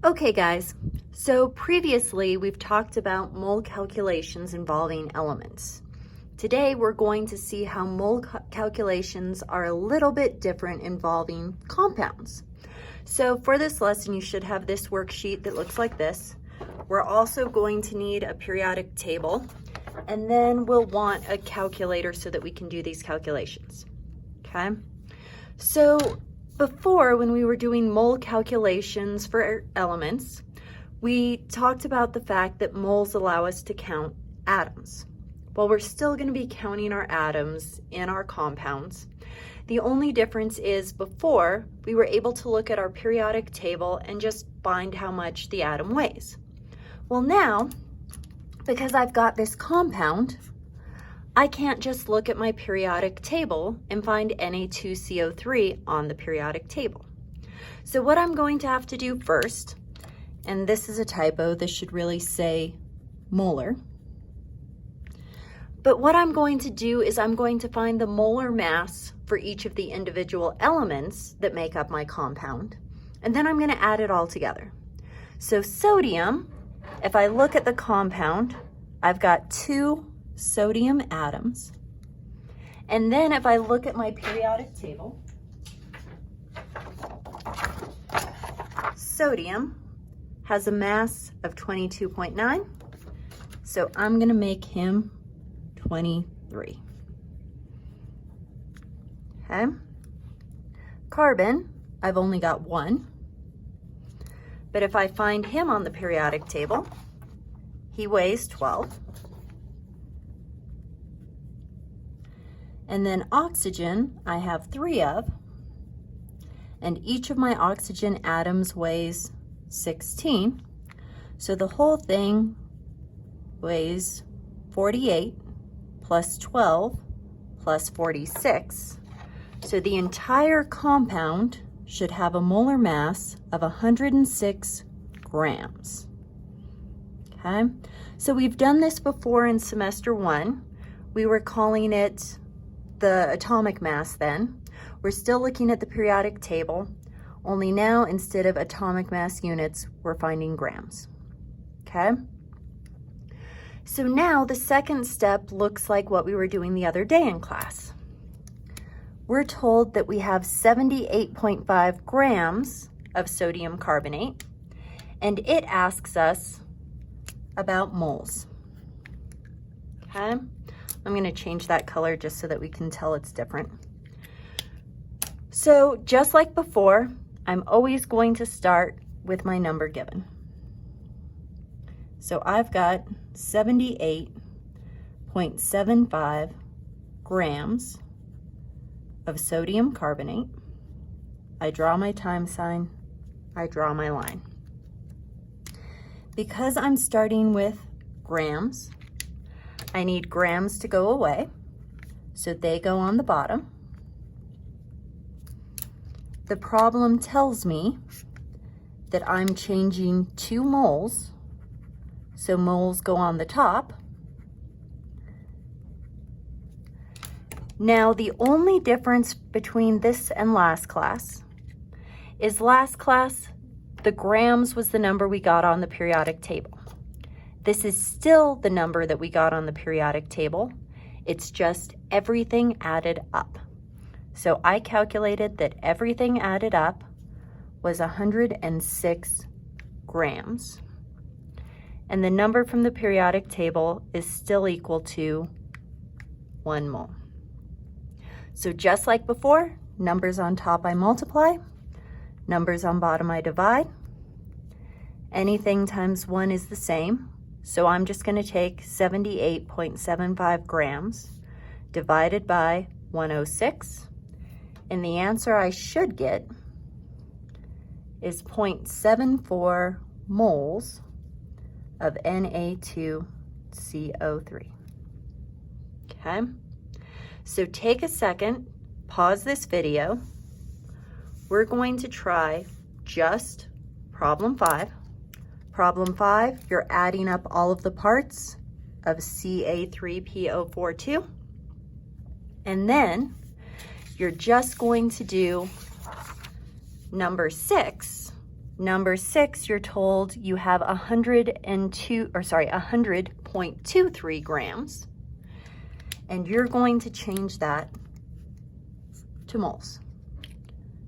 Okay guys, so previously we've talked about mole calculations involving elements. Today we're going to see how mole calculations are a little bit different involving compounds. So for this lesson you should have this worksheet that looks like this. We're also going to need a periodic table, and then we'll want a calculator so that we can do these calculations. Okay, so before, when we were doing mole calculations for elements, we talked about the fact that moles allow us to count atoms. Well, we're still going to be counting our atoms in our compounds. The only difference is before, we were able to look at our periodic table and just find how much the atom weighs. Well, now, because I've got this compound, I can't just look at my periodic table and find Na2CO3 on the periodic table. So what I'm going to have to do first, and this is a typo, this should really say molar. But what I'm going to do is I'm going to find the molar mass for each of the individual elements that make up my compound, and then I'm going to add it all together. So sodium, if I look at the compound, I've got 2 sodium atoms. And then if I look at my periodic table, sodium has a mass of 22.9, so I'm going to make him 23. Okay. Carbon, I've only got 1, but if I find him on the periodic table, he weighs 12. And then oxygen, I have 3 of, and each of my oxygen atoms weighs 16. So the whole thing weighs 48 plus 12 plus 46. So the entire compound should have a molar mass of 106 grams. Okay, so we've done this before in semester 1. We were calling it the atomic mass then. We're still looking at the periodic table, only now instead of atomic mass units, we're finding grams. Okay? So now the second step looks like what we were doing the other day in class. We're told that we have 78.5 grams of sodium carbonate, and it asks us about moles. Okay? I'm going to change that color just so that we can tell it's different. So just like before, I'm always going to start with my number given. So I've got 78.75 grams of sodium carbonate. I draw my time sign, I draw my line. Because I'm starting with grams, I need grams to go away, so they go on the bottom. The problem tells me that I'm changing 2 moles, so moles go on the top. Now, the only difference between this and last class is last class, the grams was the number we got on the periodic table. This is still the number that we got on the periodic table. It's just everything added up. So I calculated that everything added up was 106 grams. And the number from the periodic table is still equal to 1 mole. So just like before, numbers on top I multiply, numbers on bottom I divide. Anything times 1 is the same. So I'm just going to take 78.75 grams divided by 106, and the answer I should get is 0.74 moles of Na2CO3. Okay, so take a second, pause this video. We're going to try just problem 5. Problem 5, you're adding up all of the parts of Ca3PO42, and then you're just going to do number 6, Number 6, you're told you have 100.23 grams, and you're going to change that to moles.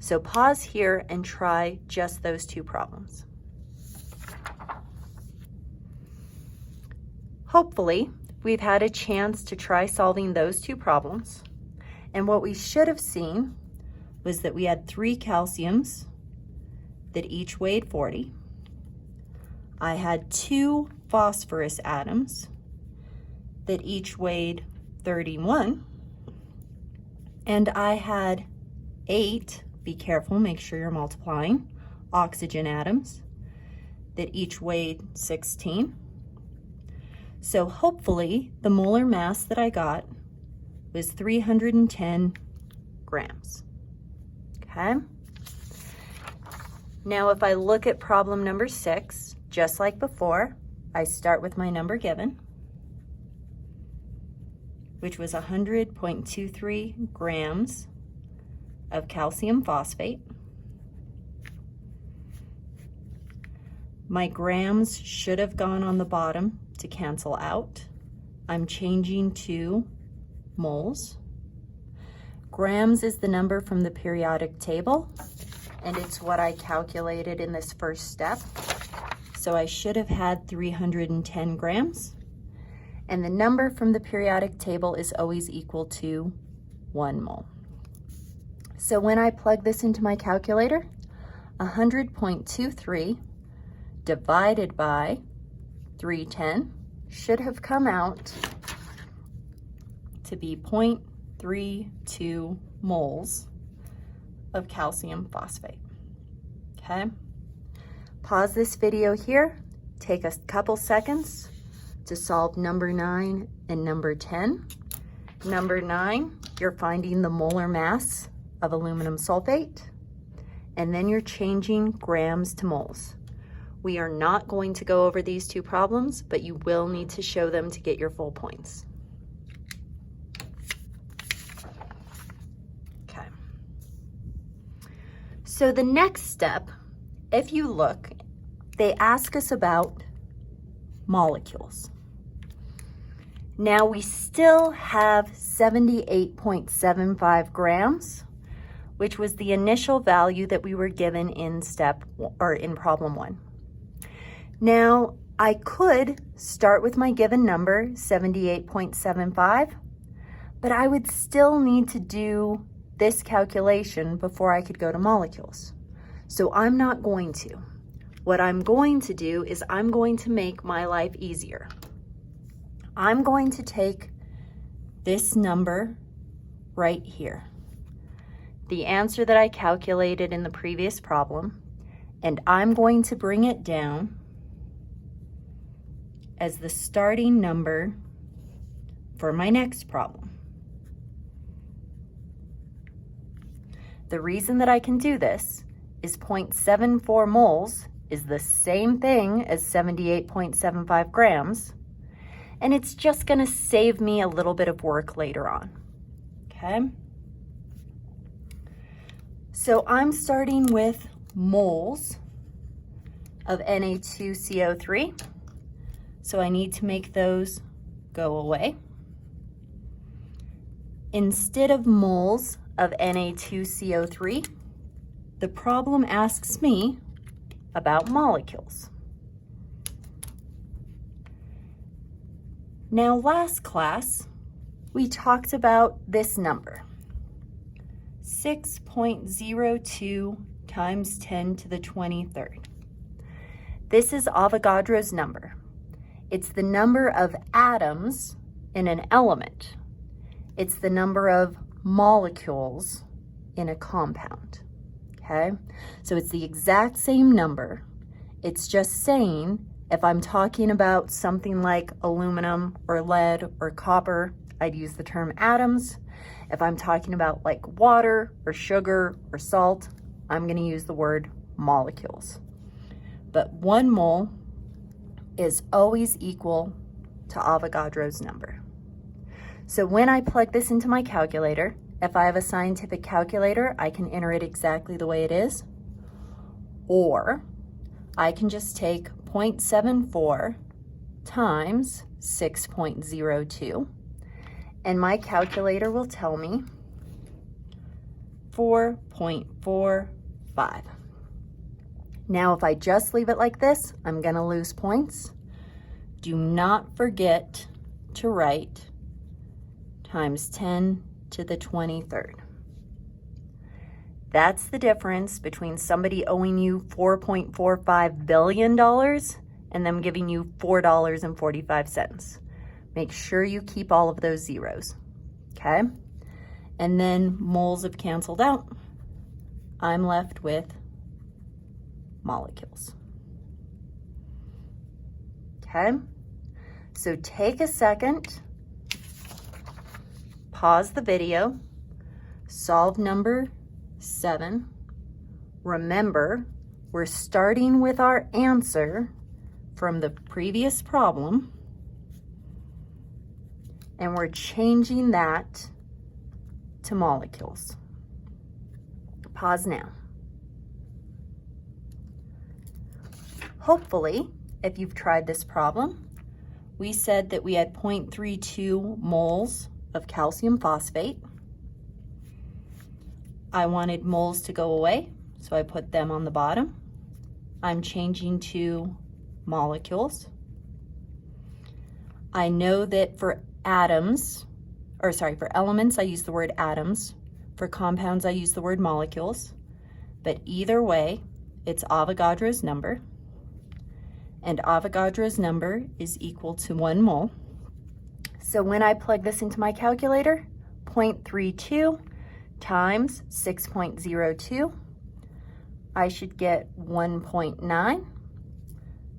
So pause here and try just those two problems. Hopefully, we've had a chance to try solving those two problems. And what we should have seen was that we had 3 calciums that each weighed 40. I had 2 phosphorus atoms that each weighed 31. And I had 8, be careful, make sure you're multiplying, oxygen atoms that each weighed 16. So hopefully the molar mass that I got was 310 grams, okay? Now if I look at problem number 6, just like before, I start with my number given, which was 100.23 grams of calcium phosphate. My grams should have gone on the bottom to cancel out. I'm changing to moles. Grams is the number from the periodic table, and it's what I calculated in this first step. So I should have had 310 grams. And the number from the periodic table is always equal to 1 mole. So when I plug this into my calculator, 100.23 divided by 310 should have come out to be 0.32 moles of calcium phosphate, okay? Pause this video here, take a couple seconds to solve number 9 and number 10. Number 9, you're finding the molar mass of aluminum sulfate, and then you're changing grams to moles. We are not going to go over these two problems, but you will need to show them to get your full points. Okay. So the next step, if you look, they ask us about molecules. Now we still have 78.75 grams, which was the initial value that we were given in problem 1. Now, I could start with my given number, 78.75, but I would still need to do this calculation before I could go to molecules. So I'm not going to. What I'm going to do is I'm going to make my life easier. I'm going to take this number right here, the answer that I calculated in the previous problem, and I'm going to bring it down as the starting number for my next problem. The reason that I can do this is 0.74 moles is the same thing as 78.75 grams, and it's just gonna save me a little bit of work later on, okay? So I'm starting with moles of Na2CO3. So I need to make those go away. Instead of moles of Na2CO3, the problem asks me about molecules. Now, last class, we talked about this number, 6.02 times 10 to the 23rd. This is Avogadro's number. It's the number of atoms in an element. It's the number of molecules in a compound, okay? So it's the exact same number. It's just saying if I'm talking about something like aluminum or lead or copper, I'd use the term atoms. If I'm talking about like water or sugar or salt, I'm gonna use the word molecules. But 1 mole is always equal to Avogadro's number. So when I plug this into my calculator, if I have a scientific calculator, I can enter it exactly the way it is. Or I can just take 0.74 times 6.02, and my calculator will tell me 4.45. Now, if I just leave it like this, I'm gonna lose points. Do not forget to write times 10 to the 23rd. That's the difference between somebody owing you $4.45 billion and them giving you $4.45. Make sure you keep all of those zeros, okay? And then moles have canceled out. I'm left with molecules. Okay, so take a second, pause the video, solve number 7. Remember, we're starting with our answer from the previous problem, and we're changing that to molecules. Pause now. Hopefully, if you've tried this problem, we said that we had 0.32 moles of calcium phosphate. I wanted moles to go away, so I put them on the bottom. I'm changing to molecules. I know that for elements, I use the word atoms. For compounds, I use the word molecules. But either way, it's Avogadro's number. And Avogadro's number is equal to 1 mole. So when I plug this into my calculator, 0.32 times 6.02, I should get 1.9.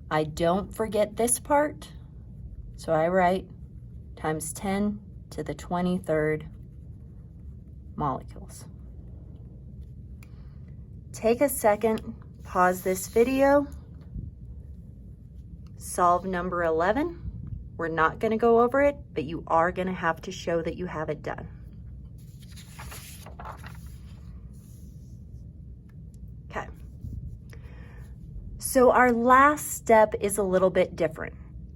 I don't forget this part, so I write times 10 to the 23rd molecules. Take a second, pause this video, solve number 11. We're not going to go over it, but you are going to have to show that you have it done. Okay. So our last step is a little bit different.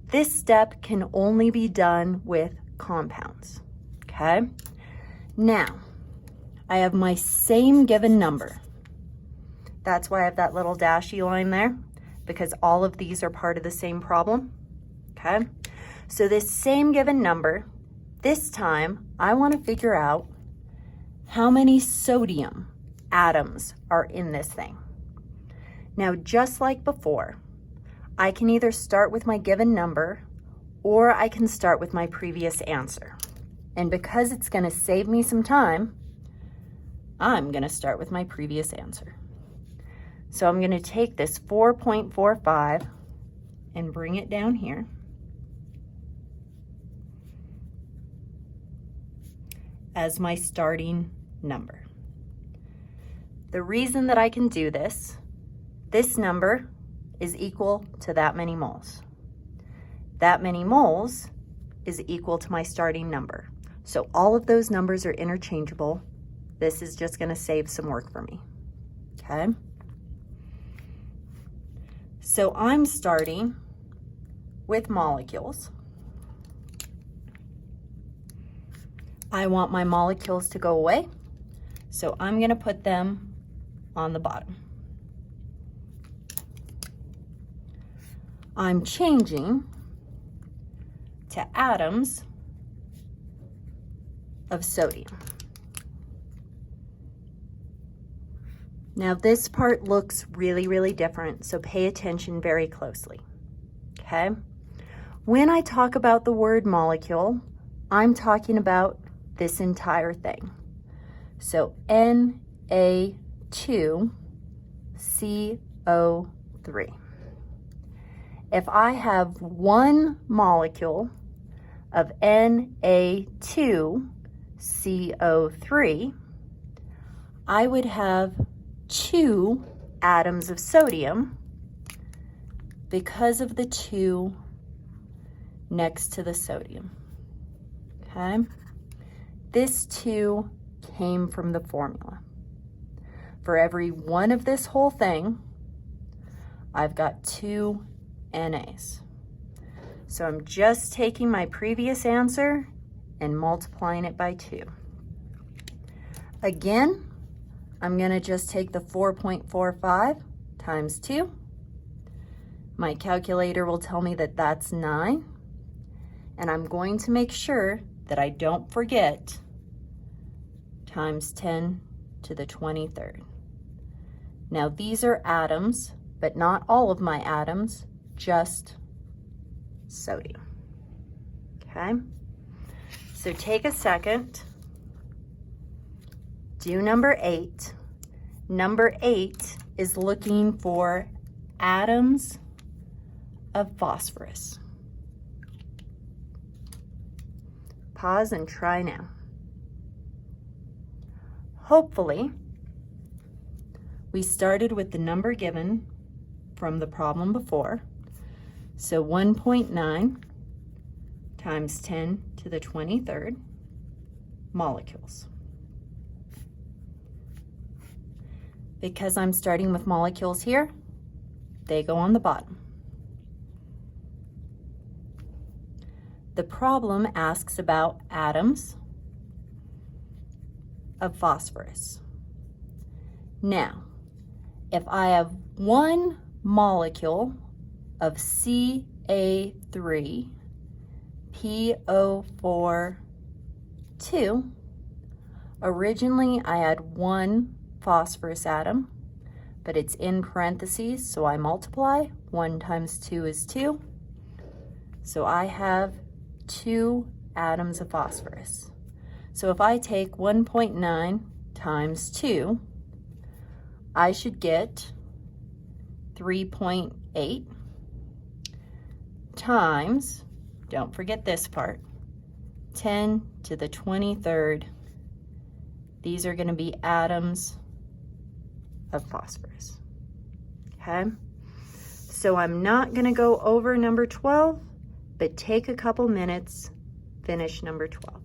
This step can only be done with compounds. Okay. Now, I have my same given number. That's why I have that little dashy line there, because all of these are part of the same problem, okay? So this same given number, this time I want to figure out how many sodium atoms are in this thing. Now, just like before, I can either start with my given number or I can start with my previous answer. And because it's going to save me some time, I'm going to start with my previous answer. So I'm going to take this 4.45 and bring it down here. As my starting number. The reason that I can do this number is equal to that many moles. That many moles is equal to my starting number. So all of those numbers are interchangeable. This is just going to save some work for me. Okay? So I'm starting with molecules. I want my molecules to go away, so I'm going to put them on the bottom. I'm changing to atoms of sodium. Now this part looks really, really different, so pay attention very closely, okay? When I talk about the word molecule, I'm talking about this entire thing. So Na2CO3. If I have one molecule of Na2CO3, I would have 2 atoms of sodium because of the 2 next to the sodium, okay? This 2 came from the formula. For every one of this whole thing, I've got 2 NAs. So I'm just taking my previous answer and multiplying it by 2. Again, I'm going to just take the 4.45 times 2. My calculator will tell me that that's 9. And I'm going to make sure that I don't forget times 10 to the 23rd. Now these are atoms, but not all of my atoms, just sodium. Okay? So take a second. Do number 8. Number 8 is looking for atoms of phosphorus. Pause and try now. Hopefully, we started with the number given from the problem before. So 1.9 times 10 to the 23rd molecules. Because I'm starting with molecules here, they go on the bottom. The problem asks about atoms of phosphorus. Now, if I have 1 molecule of Ca3PO4 2, originally I had 1 phosphorus atom, but it's in parentheses, so I multiply. 1 times 2 is 2. So I have 2 atoms of phosphorus. So if I take 1.9 times 2, I should get 3.8 times, don't forget this part, 10 to the 23rd. These are going to be atoms of phosphorus. Okay? So I'm not going to go over number 12, but take a couple minutes, finish number 12.